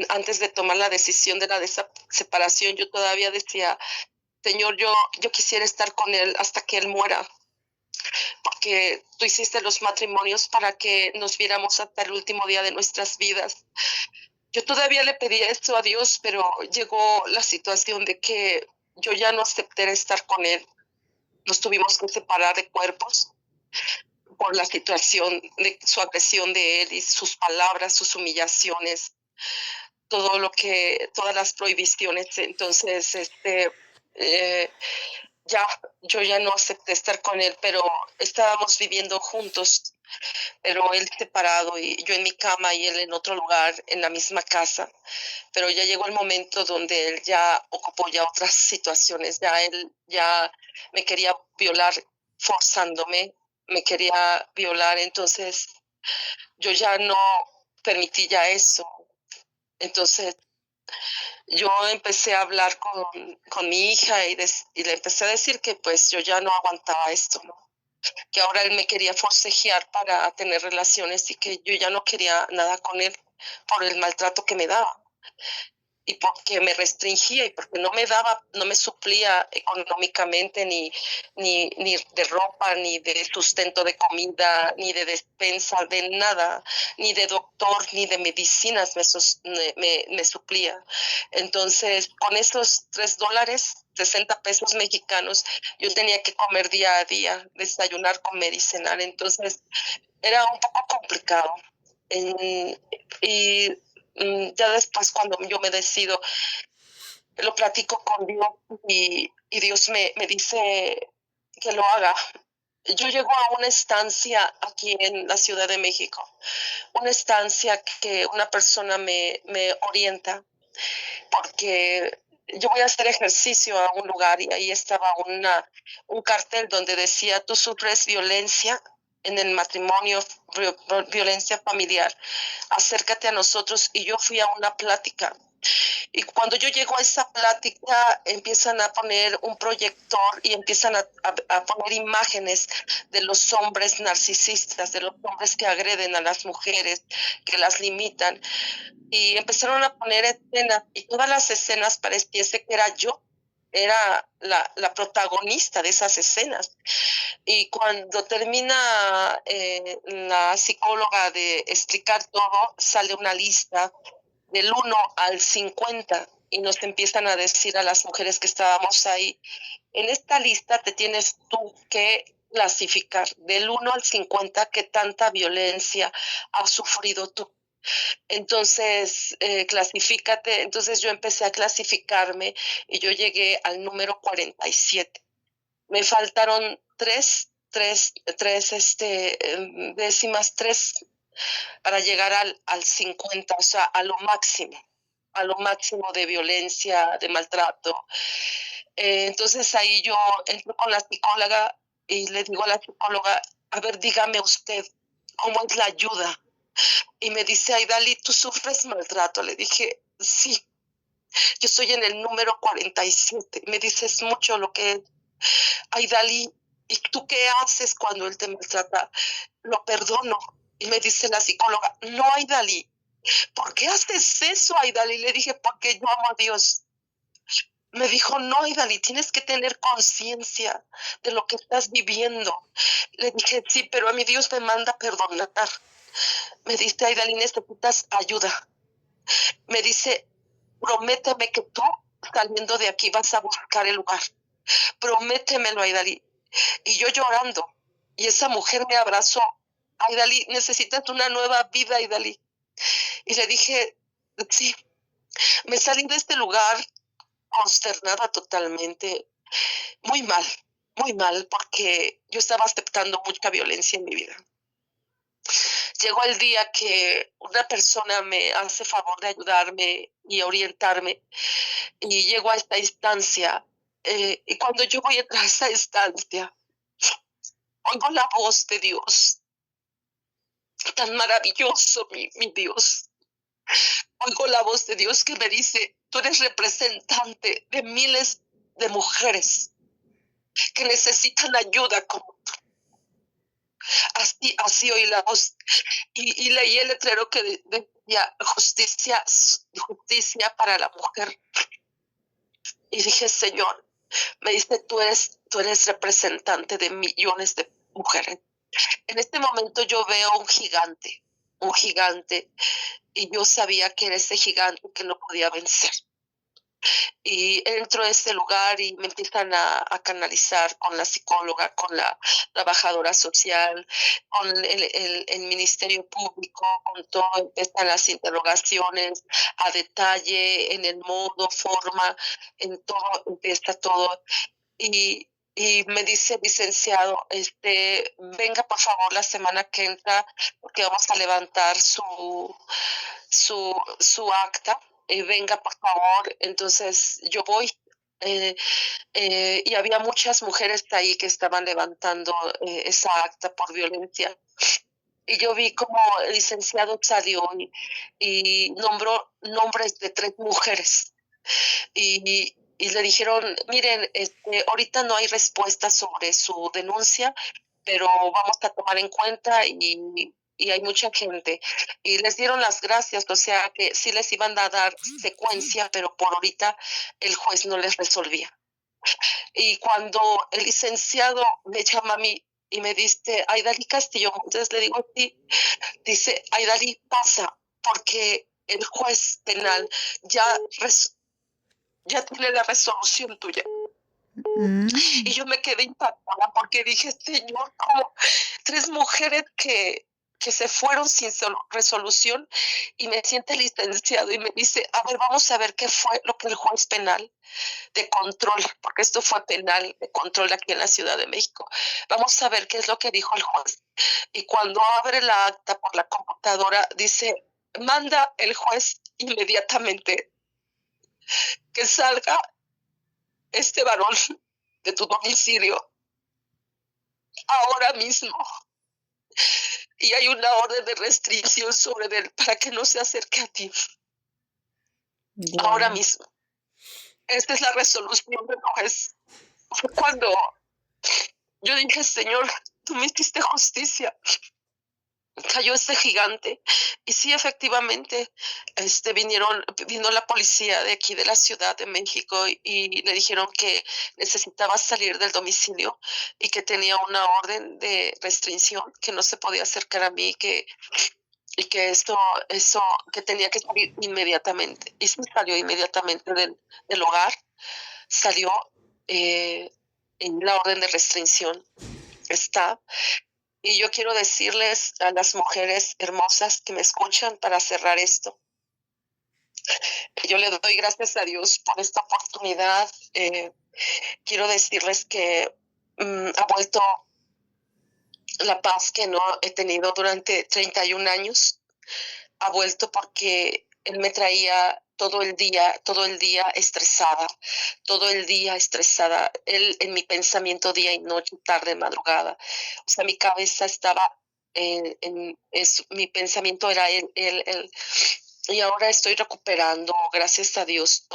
antes de tomar la decisión de la separación, yo todavía decía, Señor, yo quisiera estar con él hasta que él muera, porque tú hiciste los matrimonios para que nos viéramos hasta el último día de nuestras vidas. Yo todavía le pedía esto a Dios, pero llegó la situación de que yo ya no acepté estar con él. Nos tuvimos que separar de cuerpos por la situación de su agresión de él y sus palabras, sus humillaciones, todas las prohibiciones. Entonces, eh, ya, yo ya no acepté estar con él, pero estábamos viviendo juntos, pero él separado y yo en mi cama y él en otro lugar, en la misma casa. Pero ya llegó el momento donde él ya ocupó ya otras situaciones, ya él ya me quería violar forzándome, me quería violar, entonces yo ya no permití ya eso. Entonces yo empecé a hablar con mi hija y le empecé a decir que pues yo ya no aguantaba esto, ¿no? Que ahora él me quería forcejear para tener relaciones y que yo ya no quería nada con él por el maltrato que me daba y porque me restringía y porque no me daba, no me suplía económicamente ni de ropa, ni de sustento de comida, ni de despensa, de nada, ni de doctor, ni de medicinas me suplía. Entonces, con esos $3, 60 pesos mexicanos, yo tenía que comer día a día, desayunar, comer y cenar. Entonces, era un poco complicado. Y ya después cuando yo me decido, lo platico con Dios y Dios me dice que lo haga. Yo llego a una estancia aquí en la Ciudad de México, una estancia que una persona me orienta, porque yo voy a hacer ejercicio a un lugar y ahí estaba un cartel donde decía, tú sufres violencia en el matrimonio, violencia familiar, acércate a nosotros. Y yo fui a una plática. Y cuando yo llego a esa plática, empiezan a poner un proyector y empiezan a poner imágenes de los hombres narcisistas, de los hombres que agreden a las mujeres, que las limitan. Y empezaron a poner escenas y todas las escenas pareciese que era yo. Era la protagonista de esas escenas. Y cuando termina la psicóloga de explicar todo, sale una lista del 1 al 50 y nos empiezan a decir a las mujeres que estábamos ahí, en esta lista te tienes tú que clasificar del 1 al 50 qué tanta violencia has sufrido tú. Entonces, clasifícate. Entonces yo empecé a clasificarme y yo llegué al número 47. Me faltaron tres décimas, tres para llegar al 50, o sea, a lo máximo de violencia, de maltrato. Entonces ahí yo entro con la psicóloga y le digo a la psicóloga, a ver, dígame usted, ¿cómo es la ayuda? Y me dice, Aidali, ¿tú sufres maltrato? Le dije, sí, yo estoy en el número 47. Me dice, es mucho lo que es. Aidali, ¿y tú qué haces cuando él te maltrata? Lo perdono. Y me dice la psicóloga, no, Aidali, ¿por qué haces eso, Aidali? Le dije, porque yo amo a Dios. Me dijo, no, Aidali, tienes que tener conciencia de lo que estás viviendo. Le dije, sí, pero a mi Dios me manda perdonar. Me dice, Aidali, necesitas ayuda. Me dice, prométeme que tú, saliendo de aquí, vas a buscar el lugar. Prométemelo, Aidali. Y yo llorando. Y esa mujer me abrazó. Aidali, necesitas una nueva vida, Aidali. Y le dije, sí. Me salí de este lugar consternada totalmente, muy mal, porque yo estaba aceptando mucha violencia en mi vida. Llegó el día que una persona me hace favor de ayudarme y orientarme, y llego a esta instancia, y cuando yo voy a entrar a esta instancia, oigo la voz de Dios, tan maravilloso, mi Dios. Oigo la voz de Dios que me dice, tú eres representante de miles de mujeres que necesitan ayuda como tú. Así oí la voz. Y leí el letrero que decía justicia para la mujer. Y dije, Señor, me dice, tú eres representante de millones de mujeres. En este momento yo veo un gigante, y yo sabía que era ese gigante que no podía vencer. Y entro a este lugar y me empiezan a canalizar con la psicóloga, con la trabajadora social, con el ministerio público, con todo. Empiezan las interrogaciones a detalle, en el modo, forma, en todo, empieza todo. Y me dice, licenciado, venga por favor la semana que entra, porque vamos a levantar su acta. Venga por favor. Entonces yo voy. eh, y había muchas mujeres ahí que estaban levantando esa acta por violencia. Y yo vi como el licenciado salió y nombró nombres de 3 mujeres. Y le dijeron, miren, ahorita no hay respuesta sobre su denuncia, pero vamos a tomar en cuenta, y hay mucha gente. Y les dieron las gracias, o sea que sí les iban a dar secuencia, pero por ahorita el juez no les resolvía. Y cuando el licenciado me llama a mí y me dice, Aidalí Castillo, entonces le digo, sí, dice, Aidalí, pasa, porque el juez penal ya tiene la resolución tuya. Y yo me quedé impactada porque dije, Señor, como 3 mujeres que se fueron sin resolución. Y me siente el licenciado y me dice, a ver, vamos a ver qué fue lo que el juez penal de control, porque esto fue penal de control aquí en la Ciudad de México. Vamos a ver qué es lo que dijo el juez. Y cuando abre la acta por la computadora, dice, manda el juez inmediatamente que salga este varón de tu domicilio ahora mismo. Y hay una orden de restricción sobre él para que no se acerque a ti. Wow. Ahora mismo. Esta es la resolución del juez. Fue cuando yo dije, Señor, tú me hiciste justicia. Cayó este gigante. Y sí, efectivamente, vino la policía de aquí de la Ciudad de México y le dijeron que necesitaba salir del domicilio y que tenía una orden de restricción, que no se podía acercar a mí, y que eso que tenía que salir inmediatamente. Y sí salió inmediatamente del hogar, salió en la orden de restricción. Está. Y yo quiero decirles a las mujeres hermosas que me escuchan para cerrar esto, que yo le doy gracias a Dios por esta oportunidad. Quiero decirles que ha vuelto la paz que no he tenido durante 31 años. Ha vuelto porque Él me traía todo el día estresada, Él en mi pensamiento día y noche, tarde, madrugada. O sea, mi cabeza estaba mi pensamiento era él. Y ahora estoy recuperando, gracias a Dios,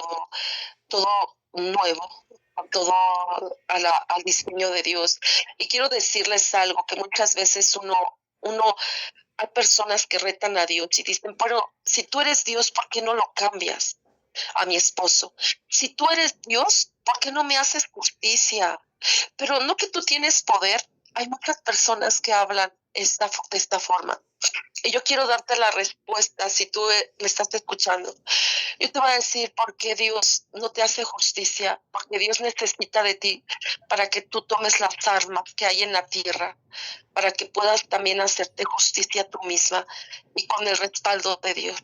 todo nuevo, todo al diseño de Dios. Y quiero decirles algo, que muchas veces uno hay personas que retan a Dios y dicen, pero si tú eres Dios, ¿por qué no lo cambias a mi esposo? Si tú eres Dios, ¿por qué no me haces justicia? Pero no que tú tienes poder. Hay muchas personas que hablan de esta forma. Y yo quiero darte la respuesta, si tú me estás escuchando. Yo te voy a decir por qué Dios no te hace justicia, porque Dios necesita de ti para que tú tomes las armas que hay en la tierra, para que puedas también hacerte justicia tú misma y con el respaldo de Dios,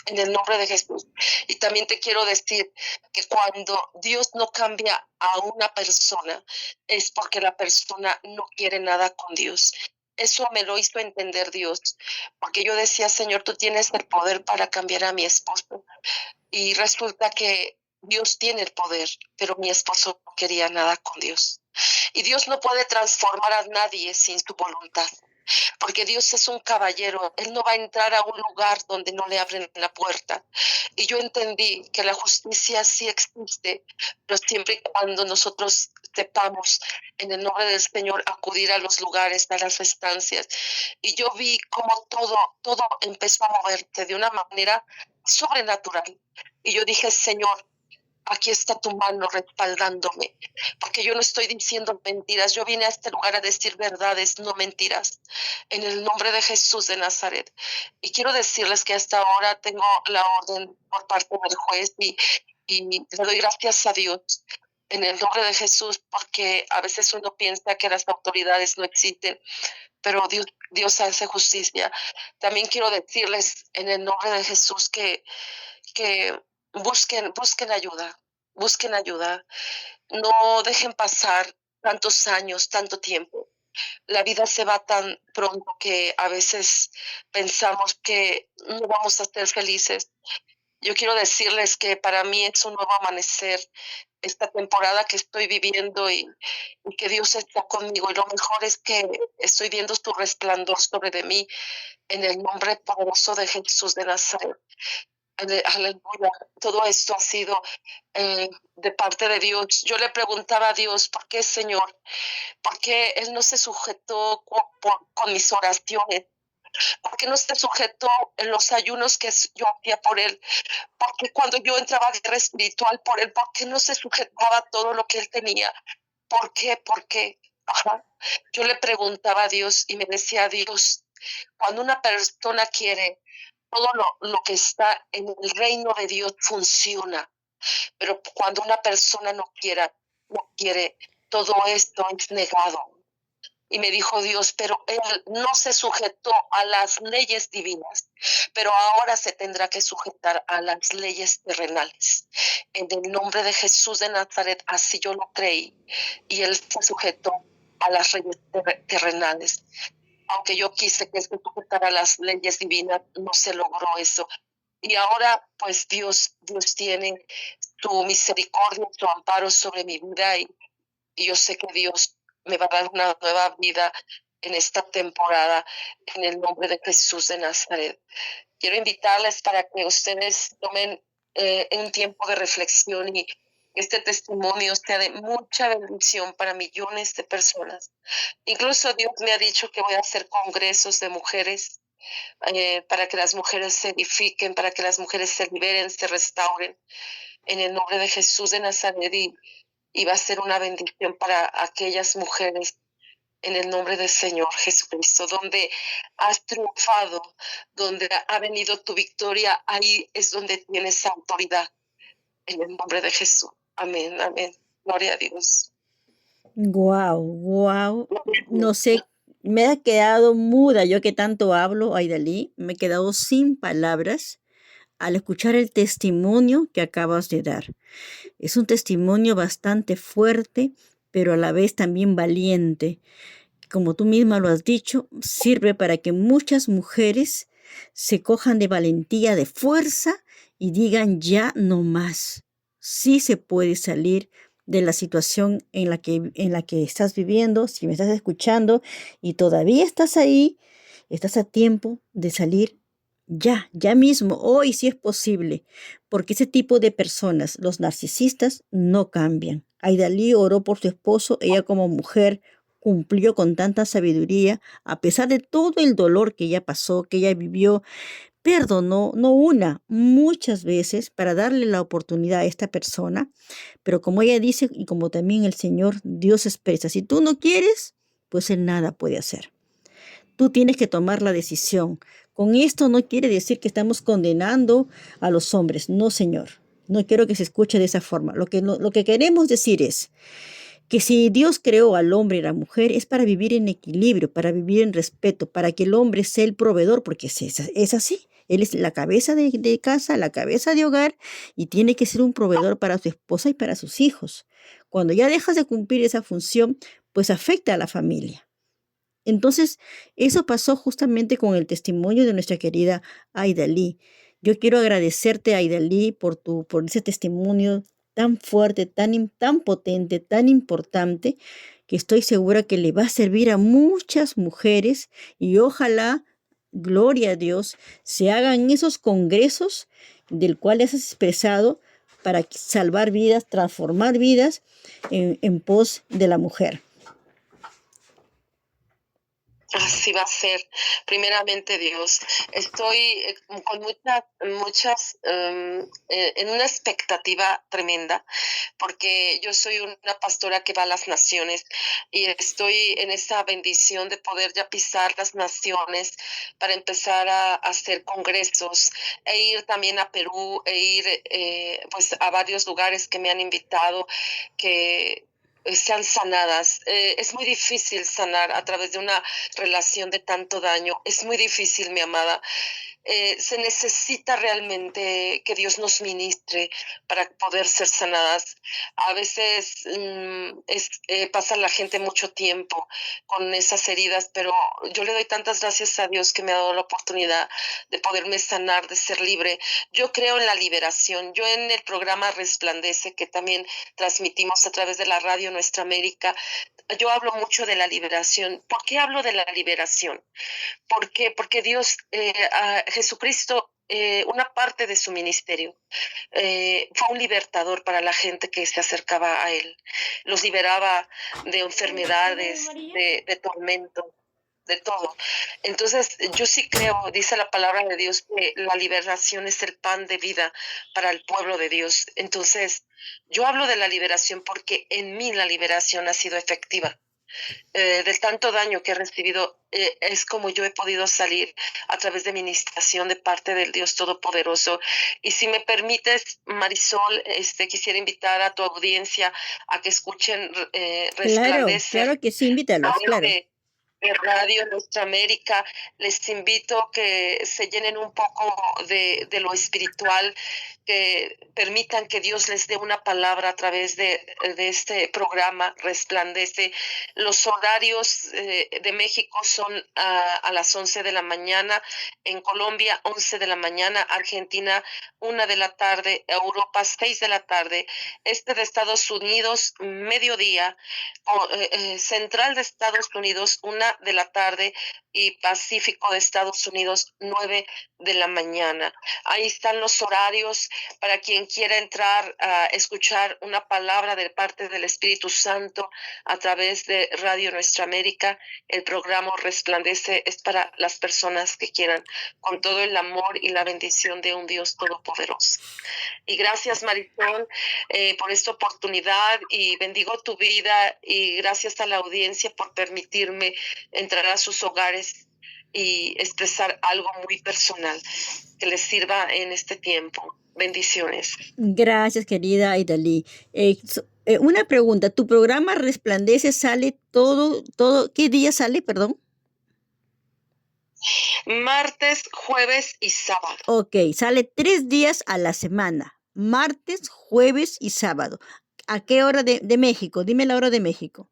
en el nombre de Jesús. Y también te quiero decir que cuando Dios no cambia a una persona, es porque la persona no quiere nada con Dios. Eso me lo hizo entender Dios, porque yo decía, Señor, tú tienes el poder para cambiar a mi esposo. Y resulta que Dios tiene el poder, pero mi esposo no quería nada con Dios. Y Dios no puede transformar a nadie sin su voluntad. porque Dios es un caballero. Él no va a entrar a un lugar donde no le abren la puerta. Y yo entendí que la justicia sí existe, pero siempre y cuando nosotros sepamos en el nombre del Señor acudir a los lugares, a las estancias. Y yo vi cómo todo empezó a moverse de una manera sobrenatural. Y yo dije, Señor, aquí está tu mano respaldándome, porque yo no estoy diciendo mentiras. Yo vine a este lugar a decir verdades, no mentiras, en el nombre de Jesús de Nazaret. Y quiero decirles que hasta ahora tengo la orden por parte del juez y le doy gracias a Dios en el nombre de Jesús, porque a veces uno piensa que las autoridades no existen, pero Dios hace justicia. También quiero decirles en el nombre de Jesús que busquen ayuda, busquen ayuda. No dejen pasar tantos años, tanto tiempo. La vida se va tan pronto que a veces pensamos que no vamos a ser felices. Yo quiero decirles que para mí es un nuevo amanecer esta temporada que estoy viviendo y que Dios está conmigo. Y lo mejor es que estoy viendo su resplandor sobre de mí en el nombre poderoso de Jesús de Nazaret. Aleluya. Todo esto ha sido de parte de Dios. Yo le preguntaba a Dios, ¿por qué, Señor? ¿Por qué Él no se sujetó con mis oraciones? ¿Por qué no se sujetó en los ayunos que yo hacía por Él? ¿Por qué cuando yo entraba a guerra espiritual por Él? ¿Por qué no se sujetaba todo lo que Él tenía? ¿Por qué? ¿Por qué? Ajá. Yo le preguntaba a Dios y me decía, Dios, cuando una persona quiere, todo lo que está en el reino de Dios funciona, pero cuando una persona no quiere, todo esto es negado. Y me dijo Dios, pero él no se sujetó a las leyes divinas, pero ahora se tendrá que sujetar a las leyes terrenales. En el nombre de Jesús de Nazaret, así yo lo creí, y él se sujetó a las leyes terrenales. Aunque yo quise que se sujetara a las leyes divinas, no se logró eso. Y ahora, pues Dios tiene su misericordia, su amparo sobre mi vida y yo sé que Dios me va a dar una nueva vida en esta temporada en el nombre de Jesús de Nazaret. Quiero invitarles para que ustedes tomen un tiempo de reflexión y este testimonio sea de mucha bendición para millones de personas. Incluso Dios me ha dicho que voy a hacer congresos de mujeres para que las mujeres se edifiquen, para que las mujeres se liberen, se restauren en el nombre de Jesús de Nazaret y va a ser una bendición para aquellas mujeres en el nombre del Señor Jesucristo. Donde has triunfado, donde ha venido tu victoria, ahí es donde tienes autoridad en el nombre de Jesús. Amén, amén. Gloria a Dios. Wow, wow. No sé, me he quedado muda, yo que tanto hablo, Aidalí, me he quedado sin palabras al escuchar el testimonio que acabas de dar. Es un testimonio bastante fuerte, pero a la vez también valiente. Como tú misma lo has dicho, sirve para que muchas mujeres se cojan de valentía, de fuerza y digan ya no más. Sí se puede salir de la situación en la que estás viviendo, si me estás escuchando y todavía estás ahí, estás a tiempo de salir ya mismo, hoy sí es posible, porque ese tipo de personas, los narcisistas, no cambian. Aidalí oró por su esposo, ella como mujer cumplió con tanta sabiduría, a pesar de todo el dolor que ella pasó, que ella vivió, perdonó, no una, muchas veces para darle la oportunidad a esta persona, pero como ella dice y como también el Señor Dios expresa, si tú no quieres, pues Él nada puede hacer. Tú tienes que tomar la decisión. Con esto no quiere decir que estamos condenando a los hombres, no, Señor. No quiero que se escuche de esa forma. Lo que queremos decir es que si Dios creó al hombre y a la mujer es para vivir en equilibrio, para vivir en respeto, para que el hombre sea el proveedor, porque es así. Él es la cabeza de casa, la cabeza de hogar y tiene que ser un proveedor para su esposa y para sus hijos. Cuando ya dejas de cumplir esa función, pues afecta a la familia. Entonces, eso pasó justamente con el testimonio de nuestra querida Aidalí. Yo quiero agradecerte, Aidalí, por ese testimonio tan fuerte, tan potente, tan importante, que estoy segura que le va a servir a muchas mujeres y ojalá, gloria a Dios, se hagan esos congresos del cual has expresado para salvar vidas, transformar vidas en pos de la mujer. Así va a ser, primeramente Dios. Estoy con muchas, en una expectativa tremenda, porque yo soy una pastora que va a las naciones y estoy en esa bendición de poder ya pisar las naciones para empezar a hacer congresos e ir también a Perú e ir pues a varios lugares que me han invitado que sean sanadas. Es muy difícil sanar a través de una relación de tanto daño. Es muy difícil, mi amada. Se necesita realmente que Dios nos ministre para poder ser sanadas. A veces pasa la gente mucho tiempo con esas heridas, pero yo le doy tantas gracias a Dios que me ha dado la oportunidad de poderme sanar, de ser libre. Yo creo en la liberación. Yo en el programa Resplandece, que también transmitimos a través de la radio Nuestra América, yo hablo mucho de la liberación. ¿Por qué hablo de la liberación? ¿Por qué? Porque Dios, a Jesucristo, una parte de su ministerio, fue un libertador para la gente que se acercaba a Él. Los liberaba de enfermedades, de tormento, de todo. Entonces, yo sí creo, dice la palabra de Dios, que la liberación es el pan de vida para el pueblo de Dios. Entonces, yo hablo de la liberación porque en mí la liberación ha sido efectiva. Del tanto daño que he recibido, es como yo he podido salir a través de ministración de parte del Dios Todopoderoso. Y si me permites, Marisol, quisiera invitar a tu audiencia a que escuchen Resplandecer. Claro que sí, invítalos, claro. De Radio Nuestra América. Les invito a que se llenen un poco de lo espiritual, que permitan que Dios les dé una palabra a través de este programa Resplandece. Los horarios de México son a las 11 de la mañana, en Colombia 11 de la mañana, Argentina 1 de la tarde, Europa 6 de la tarde, de Estados Unidos mediodía, central de Estados Unidos 1 de la tarde y Pacífico de Estados Unidos 9 de la mañana. Ahí están los horarios para quien quiera entrar a escuchar una palabra de parte del Espíritu Santo a través de Radio Nuestra América. El programa Resplandece es para las personas que quieran, con todo el amor y la bendición de un Dios todopoderoso. Y gracias, Marisol, por esta oportunidad, y bendigo tu vida, y gracias a la audiencia por permitirme entrar a sus hogares y expresar algo muy personal que les sirva en este tiempo. Bendiciones. Gracias, querida Aidalí. Una pregunta, ¿tu programa Resplandece sale todo, qué día sale, perdón? Martes, jueves y sábado. Ok, sale 3 días a la semana, martes, jueves y sábado. ¿A qué hora de México? Dime la hora de México.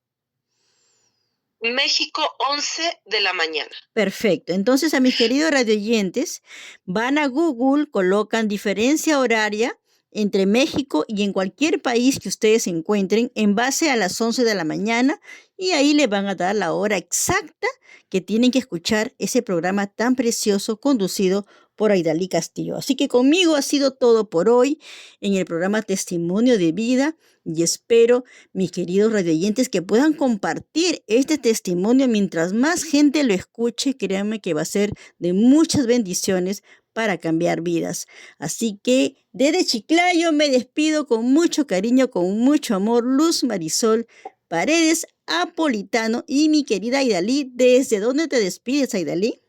México, 11 de la mañana. Perfecto. Entonces, a mis queridos radioyentes, van a Google, colocan diferencia horaria entre México y en cualquier país que ustedes se encuentren en base a las 11 de la mañana, y ahí le van a dar la hora exacta que tienen que escuchar ese programa tan precioso conducido por Aidalí Castillo. Así que conmigo ha sido todo por hoy en el programa Testimonio de Vida, y espero, mis queridos radioyentes, que puedan compartir este testimonio. Mientras más gente lo escuche, créanme que va a ser de muchas bendiciones para cambiar vidas. Así que desde Chiclayo me despido con mucho cariño, con mucho amor. Luz Marisol Paredes Apolitano y mi querida Aidalí. ¿Desde dónde te despides, Aidalí?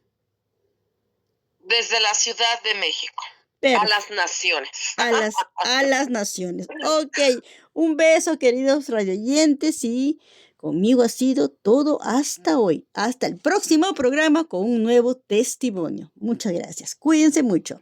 Desde la Ciudad de México. A las naciones. A las naciones. Ok, un beso, queridos radioyentes, y conmigo ha sido todo hasta hoy. Hasta el próximo programa con un nuevo testimonio. Muchas gracias. Cuídense mucho.